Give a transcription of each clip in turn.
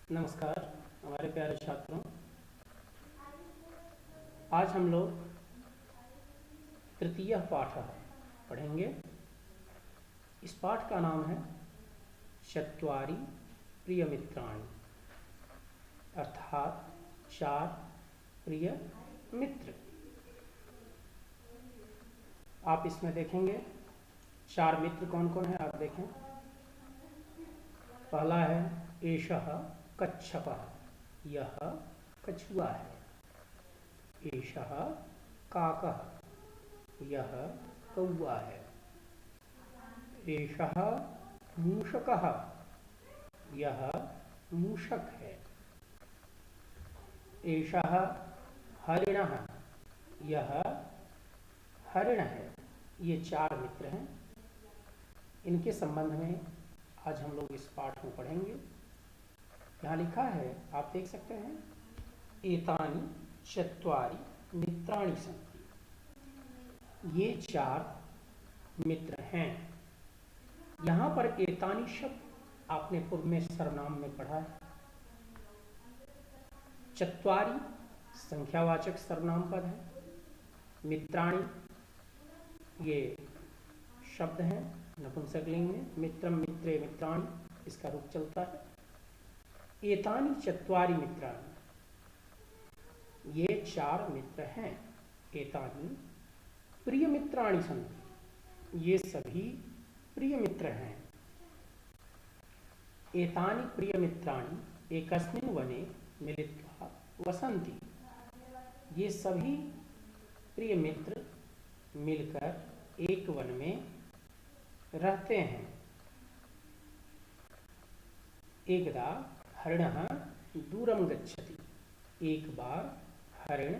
नमस्कार हमारे प्यारे छात्रों। आज हम लोग तृतीय पाठ पढ़ेंगे। इस पाठ का नाम है चत्वारि प्रियमित्राणि, अर्थात 4 प्रिय मित्र। आप इसमें देखेंगे 4 मित्र कौन कौन है। आप देखें, पहला है एषः कच्छपः, यह कछुआ है। एषः काकः, यह कौवा है। एषः मूषकः, यह मूषक है। एषः हरिणः, यह हरिण है। ये 4 मित्र हैं। इनके संबंध में आज हम लोग इस पाठ में पढ़ेंगे। यहाँ लिखा है, आप देख सकते हैं, एतानि चत्वारि मित्राणि सन्ति। ये 4 मित्र हैं। यहाँ पर एतानि शब्द आपने पूर्व में सर्वनाम में पढ़ा है। चत्वारि संख्यावाचक सर्वनाम पद है। मित्राणि ये शब्द हैं नपुंसकलिंग में। मित्रम मित्रे मित्राणि इसका रूप चलता है। एतानि चत्वारि मित्राणि, ये 4 मित्र हैं। एतानि प्रिय मित्राणि सन्ति, ये सभी प्रिय मित्र हैं। एतानि प्रिय मित्राणि एकस्मिन् वने मिलित्वा वसन्ति, ये सभी प्रिय मित्र मिलकर एक वन में रहते हैं। एकदा हरिणः दूरं गच्छति, एक बार हरिण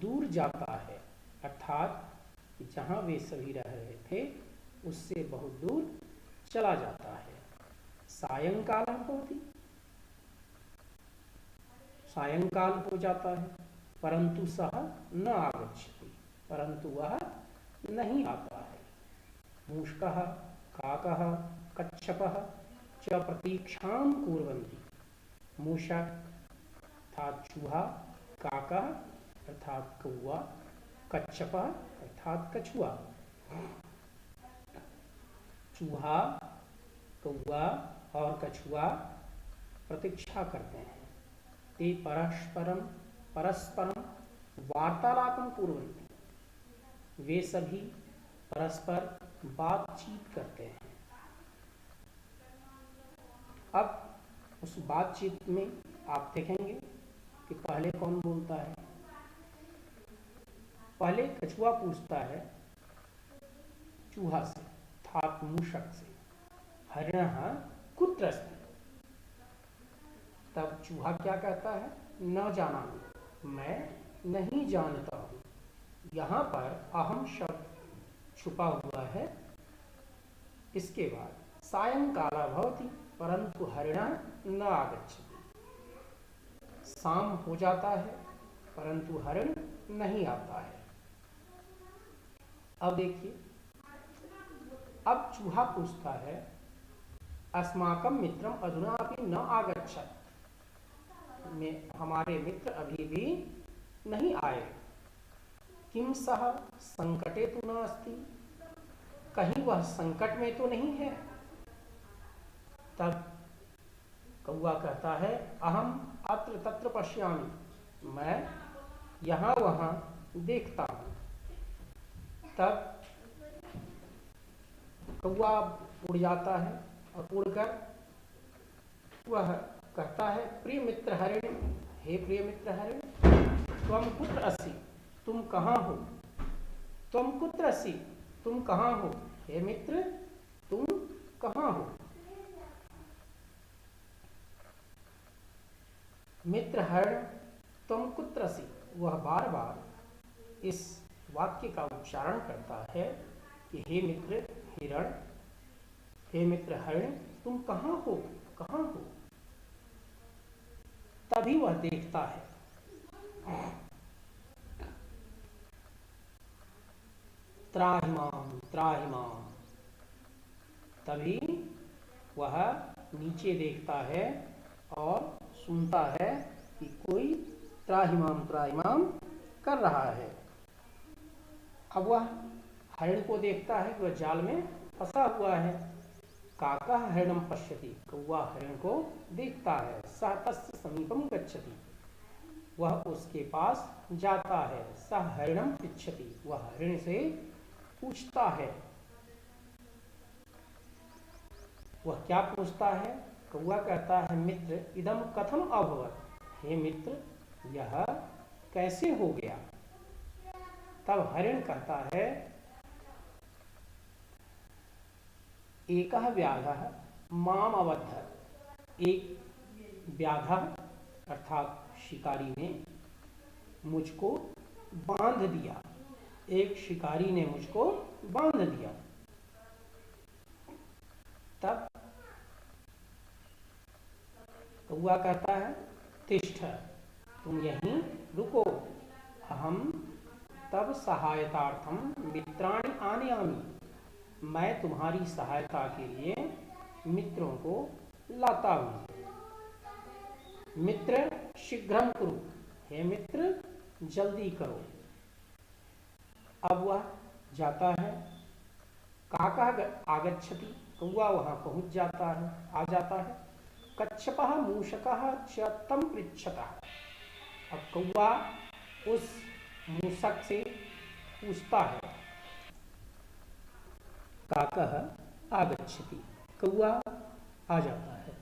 दूर जाता है, अर्थात जहाँ वे सभी रह रहे थे उससे बहुत दूर चला जाता है। सायंकालः भवति, सायंकाल हो जाता है। परंतु सः न आगच्छति, परंतु वह नहीं आता है। मूषकः काकः कच्छपः च प्रतीक्षां कुर्वन्ति। मूषक अर्थात चूहा, काकः अर्थात कौवा, कच्छपः अर्थात कछुआ। चूहा, कौवा और कछुआ प्रतीक्षा करते हैं। ते परस्परम वार्तालापं कुर्वन्ति, वे सभी परस्पर बातचीत करते हैं। अब उस बातचीत में आप देखेंगे कि पहले कौन बोलता है। पहले कछुआ पूछता है चूहा से, अर्थात मूषक से, हरिणः कुत्र अस्ति। तब चूहा क्या कहता है, न जानामि, मैं नहीं जानता हूँ। यहाँ पर अहम शब्द छुपा हुआ है। इसके बाद सायंकाल भवति परंतु हरिणः न आगच्छति। शाम हो जाता है परंतु हरिण नहीं आता है। अब देखिए, अब चूहा पूछता है अस्माकं मित्रम अधुना अपि न आगच्छत्, हमारे मित्र अभी भी नहीं आए। किम सह संकटे तो न अस्ति, कहीं वह संकट में तो नहीं है। तब कौवा कहता है अहम अत्र तत्र पश्यामि, मैं यहाँ वहाँ देखता हूँ। तब कौवा उड़ जाता है और उड़कर वह कहता है प्रिय मित्र हरिण, हे प्रिय मित्र हरिण, त्वं कुत्र असि, तुम कहाँ हो। त्वं कुत्र असि, तुम कहाँ हो। हे मित्र, तुम कहाँ हो। मित्र हरिण त्वं कुत्र असि, वह बार बार इस वाक्य का उच्चारण करता है कि हे मित्र हिरण, हे मित्र हरिण, तुम कहाँ हो, कहाँ हो। तभी वह देखता है त्राहिमाम त्राहिमाम, तभी वह नीचे देखता है और सुनता है कि कोई त्राहिमाम कर रहा है। अब वह हरिण को देखता है कि वह जाल में फंसा हुआ है। काका हरिणम पश्यति, कौवा हरिण को देखता है। सह तस्य समीपम गच्छति, वह उसके पास जाता है। सह हरिणम पृच्छति, वह हरिण से पूछता है। वह क्या पूछता है? कौवा कहता है, मित्र इदम कथम अभवत, हे मित्र यह कैसे हो गया? तब हरिण कहता है, एकः व्याघ्रः माम अबध्य, एक व्याघ्र अर्थात शिकारी ने मुझको बांध दिया। एक शिकारी ने मुझको बांध दिया। तब कौवा कहता है, तिष्ठ, तुम यहीं रुको, अहम तब सहायतार्थम मित्राणि आनयामि, मैं तुम्हारी सहायता के लिए मित्रों को लाता हूं। मित्र शीघ्रम कुरु, हे मित्र जल्दी करो। अब वह जाता है। काका आगच्छति, कौवा वहां पहुंच जाता है, आ जाता है। कच्छपः मूषकः च तं पृच्छतः, अब कौवा उस मूषक से पूछता है। काकः आगच्छति, कौवा आ जाता है।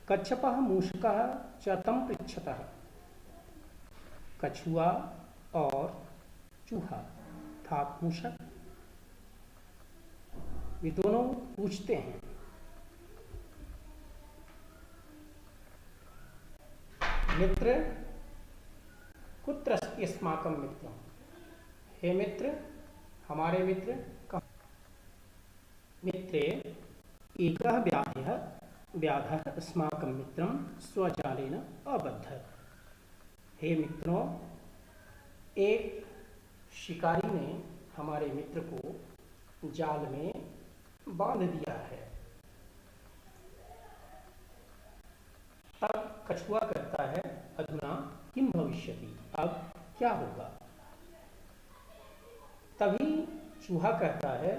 कच्छपः मूषकः च तं पृच्छतः, कछुआ और चूहा था मूषक, वे दोनों पूछते हैं। मित्र कुत्र अस्ति अस्माकं मित्रं, हे मित्र हमारे मित्र कहाँ? मित्रे एकः व्याघ्रः अस्माकं मित्रं स्वजालेन अबद्धत्, हे मित्रों एक शिकारी ने हमारे मित्र को जाल में बांध दिया है। तब कछुआ कहता है, अधुना किम भविष्यति, अब क्या होगा? तभी चूहा कहता है,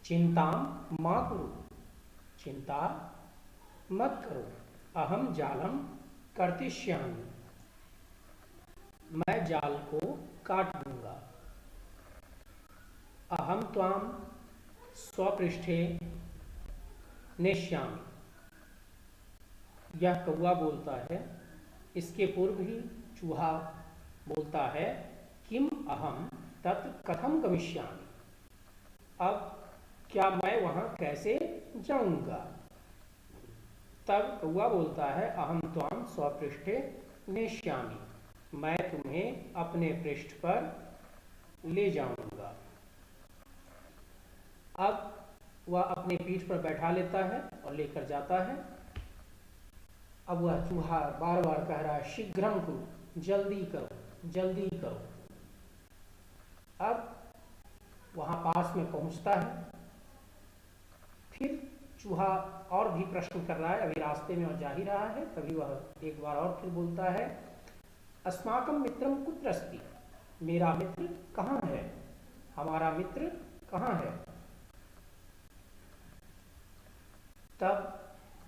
चिंता मा कुरु, चिंता मत करो, अहम जालम कर्तिष्यामि, मैं जाल को काट दूंगा। अहम त्वाम स्वपृष्ठे नेष्यामि, यह कौवा बोलता है। इसके पूर्व ही चूहा बोलता है, किम अहम तत् कथम गमिष्यामि, अब क्या मैं वहां कैसे जाऊंगा? तब कौवा बोलता है, अहम त्वाम स्वपृष्ठे नेष्यामि, मैं तुम्हें अपने पृष्ठ पर ले जाऊंगा। अब वह अपने पीठ पर बैठा लेता है और लेकर जाता है। अब वह चूहा बार बार कह रहा है, शीघ्रम कुरु, जल्दी करो जल्दी करो। अब वहां पास में पहुंचता है। फिर चूहा और भी प्रश्न कर रहा है, अभी रास्ते में और जा ही रहा है। तभी वह एक बार और फिर बोलता है, अस्माकं मित्रम कुत्र अस्ति, मेरा मित्र कहाँ है, हमारा मित्र कहाँ है? तब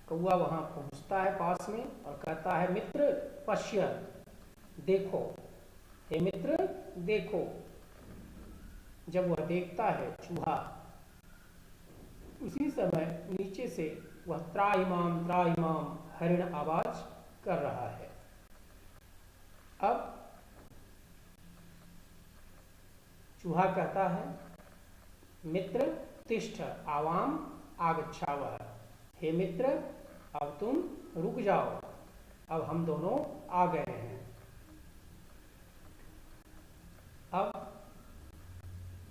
कौवा वहां पहुंचता है पास में और कहता है, मित्र पश्य, देखो, हे मित्र देखो। जब वह देखता है चूहा, उसी समय नीचे से वह त्राहिमाम त्राहिमाम हरिण आवाज कर रहा है। अब चूहा कहता है, मित्र तिष्ठ आवाम आगच्छावः, हे मित्र अब तुम रुक जाओ, अब हम दोनों आ गए हैं। अब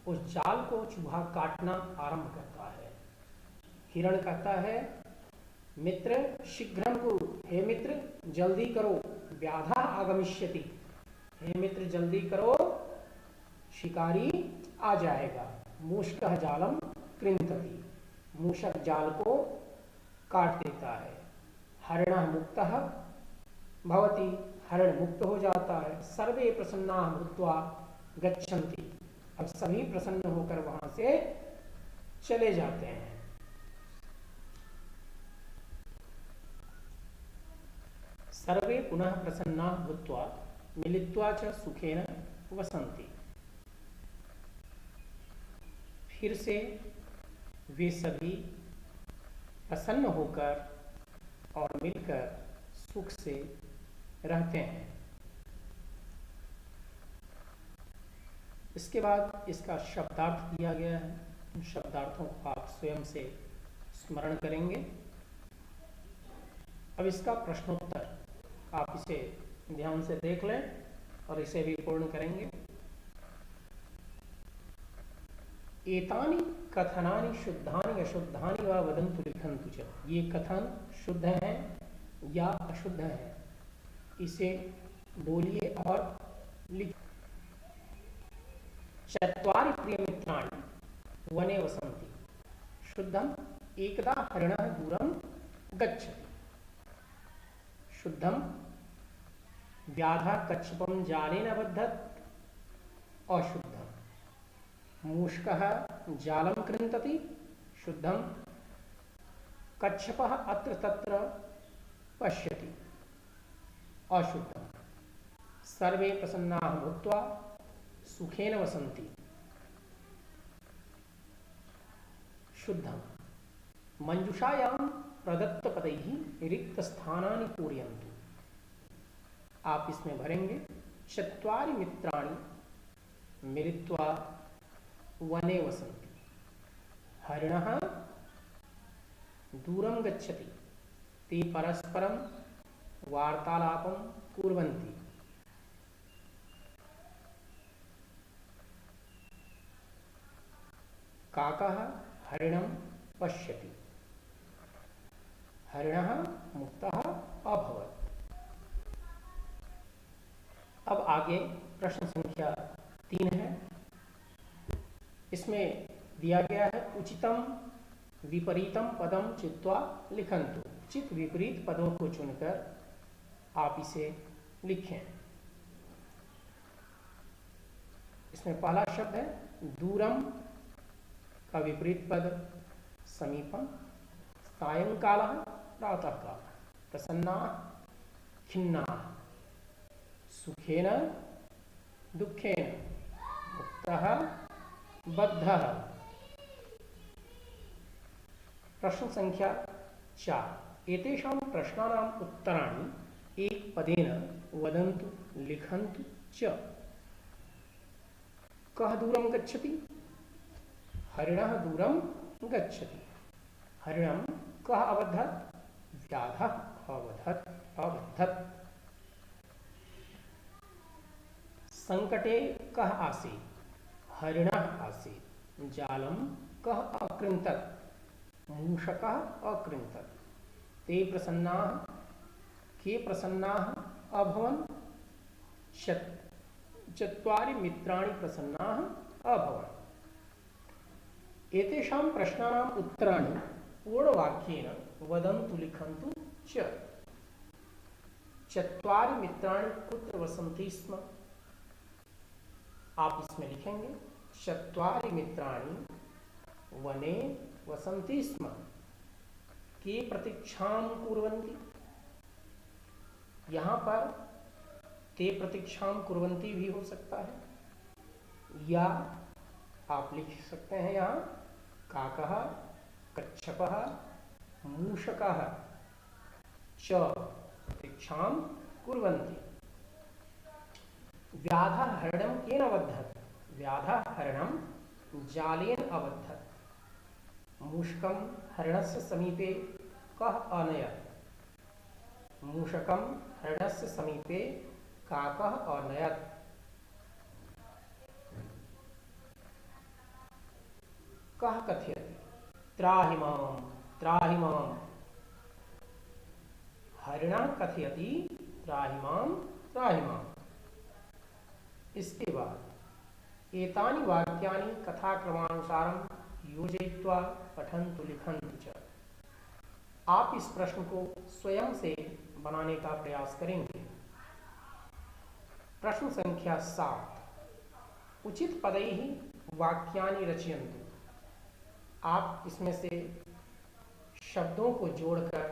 उस जाल को चूहा काटना आरंभ करता है। हिरण कहता है, मित्र शीघ्रम कुरु, हे मित्र जल्दी करो, व्याधा आगमिष्यति, हे मित्र जल्दी करो, शिकारी आ जाएगा। मूषकः जालम कृंतति, मूषक जाल को काट देता है। हरिणः मुक्तः भवति, हरिण मुक्त हो जाता है। सर्वे प्रसन्नाः भूत्वा गच्छन्ति, अब सभी प्रसन्न होकर वहां से चले जाते हैं। सर्वे पुनः प्रसन्नाः भूत्वा मिलित्वा च सुखेन वसन्ति, फिर से वे सभी प्रसन्न होकर और मिलकर सुख से रहते हैं। इसके बाद इसका शब्दार्थ दिया गया है, उन शब्दार्थों को आप स्वयं से स्मरण करेंगे। अब इसका प्रश्नोत्तर आप इसे ध्यान से देख लें और इसे भी पूर्ण करेंगे। एतानि कथनानि शुद्धानि अशुद्धानि वा वदन्तु लिखन्तु च, ये कथन शुद्ध हैं या अशुद्ध हैं, इसे बोलिए और लिखिए। चत्वारि प्रियमित्राणि वने वसन्ति, शुद्धम एकदा हरिणः दूरं गच्छति। शुद्धम व्याधः कच्छपं जालेन बद्धत्, अशुद्धम मूषकः जालं कृन्तति, शुद्धम कच्छपः अत्र तत्र पश्यति, अशुद्धम सर्वे प्रसन्नाः भूत्वा सुखेन वसन्ति, शुद्धम मंजुषायां प्रदत्तपदैः रिक्तस्थानानि पूरयन्तु। आप इसमें भरेंगे चत्वारि मित्राणि मिलित्वा वने वसन्ति, हरिणः दूरं गच्छति, ते परस्परं वार्तालापं कुर्वन्ति, काकः हरिणं पश्यति, हरिणः मुक्तः अभवत्। अब आगे प्रश्न संख्या 3 है। इसमें दिया गया है उचितम विपरीतम पदम चित्वा लिखन्तु। उचित विपरीत पदों को चुनकर आप इसे लिखें। इसमें पहला शब्द है दूरम का विपरीत पद समीपम, सायंकालः प्रातःकालः, प्रसन्नाः खिन्नाः, सुखेन दुःखेन, मुक्तः बद्धः। प्रश्न संख्या 4, एतेषां प्रश्नानाम् उत्तराणि एक पदेन वदन्तु लिखन्तु च। कः दूरं गच्छति? हरिणः दूरं गच्छति। हरिणं कः अबद्धत्? व्याधः अबद्धत्। संकटे कः आसीत्? हरिणः आसीत्। जालं कः अकृन्तत्? मूषकः अकृन्तत्। ते प्रसन्नाः, के प्रसन्नाः अभवन्? चत्वारि मित्राणि प्रसन्नाः अभवन्। एतेषां प्रश्नानाम् उत्तराणि पूर्णवाक्येन वदन्तु लिखन्तु च। चत्वारि मित्राणि कुत्र वसन्ति स्म? आप इसमें लिखेंगे चत्वारि मित्राणि वने वसन्ति स्म। के प्रतीक्षां कुर्वन्ति? यहाँ पर ते प्रतीक्षां कुर्वन्ति भी हो सकता है, या आप लिख सकते हैं यहाँ काकः कच्छपः मूषकः च प्रतीक्षां कुर्वन्ति। व्याधः हरिणं केन अबद्धत्? व्याधः हरिणं जालेन अबद्धत्। मूषकं हरिणस्य समीपे कः अनयत्? मूषकं हरिणस्य समीपे काकः अनयत्। कः कथयति? त्राहि मां त्राहि मां। हरिणः कथयति त्राहि मां त्राहि मां। इसके बाद एतानि वाक्यानि कथाक्रमानुसारं योजयित्वा पठन्तु लिखन्तु च। आप इस प्रश्न को स्वयं से बनाने का प्रयास करेंगे। प्रश्न संख्या 7, उचित पदैः वाक्यानि रचयन्तु। आप इसमें से शब्दों को जोड़कर,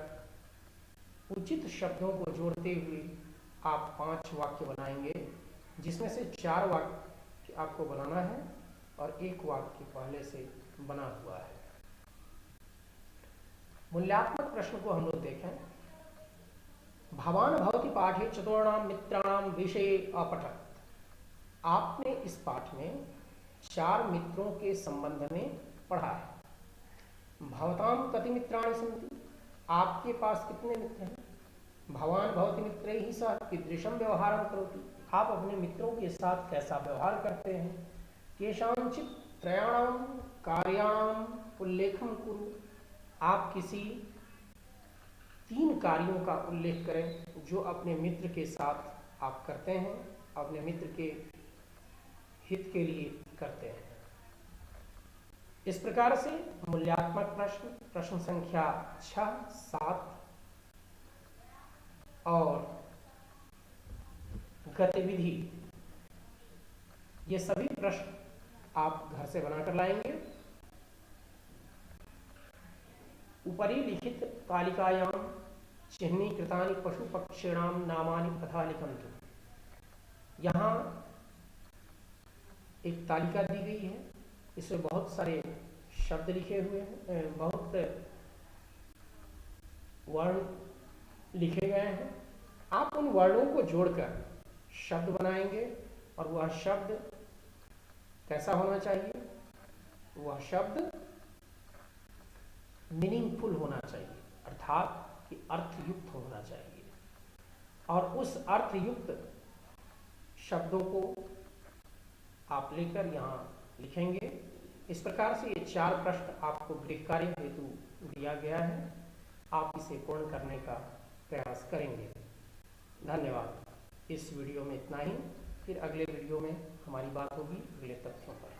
उचित शब्दों को जोड़ते हुए आप 5 वाक्य बनाएंगे, जिसमें से 4 वाक्य आपको बनाना है और 1 वाक्य पहले से बना हुआ है। मूल्यात्मक प्रश्न को हम लोग देखें। भवान भवति पाठे चतुर्णाम मित्राणाम विषये अपठत्। आपने इस पाठ में 4 मित्रों के संबंध में पढ़ा है। भवताम कति मित्राणि सन्ति। आपके पास कितने मित्र हैं। भवान भवति मित्रैः सह कीदृशं व्यवहारं करोति। आप अपने मित्रों के साथ कैसा व्यवहार करते हैं। केषांचित् त्रयाणां कार्याणाम् उल्लेखं कुरु। आप किसी 3 कार्यों का उल्लेख करें जो अपने मित्र के साथ आप करते हैं, अपने मित्र के हित के लिए करते हैं। इस प्रकार से मूल्यात्मक प्रश्न, प्रश्न संख्या 6, 7 और गतिविधि, ये सभी प्रश्न आप घर से बनाकर लाएंगे। उपरि लिखित तालिकायां चिह्नीकृतानि पशु पक्षिणां नामानि तथा लिखन्तु। यहाँ एक तालिका दी गई है, इसमें बहुत सारे शब्द लिखे हुए हैं, बहुत वर्ण लिखे गए हैं। आप उन वर्णों को जोड़कर शब्द बनाएंगे और वह शब्द कैसा होना चाहिए। वह शब्द मीनिंगफुल होना चाहिए, अर्थात कि अर्थयुक्त होना चाहिए, और उस अर्थयुक्त शब्दों को आप लेकर यहाँ लिखेंगे। इस प्रकार से ये 4 प्रश्न आपको गृह कार्य हेतु दिया गया है। आप इसे पूर्ण करने का प्रयास करेंगे। धन्यवाद। इस वीडियो में इतना ही। फिर अगले वीडियो में हमारी बात होगी अगले तथ्यों पर।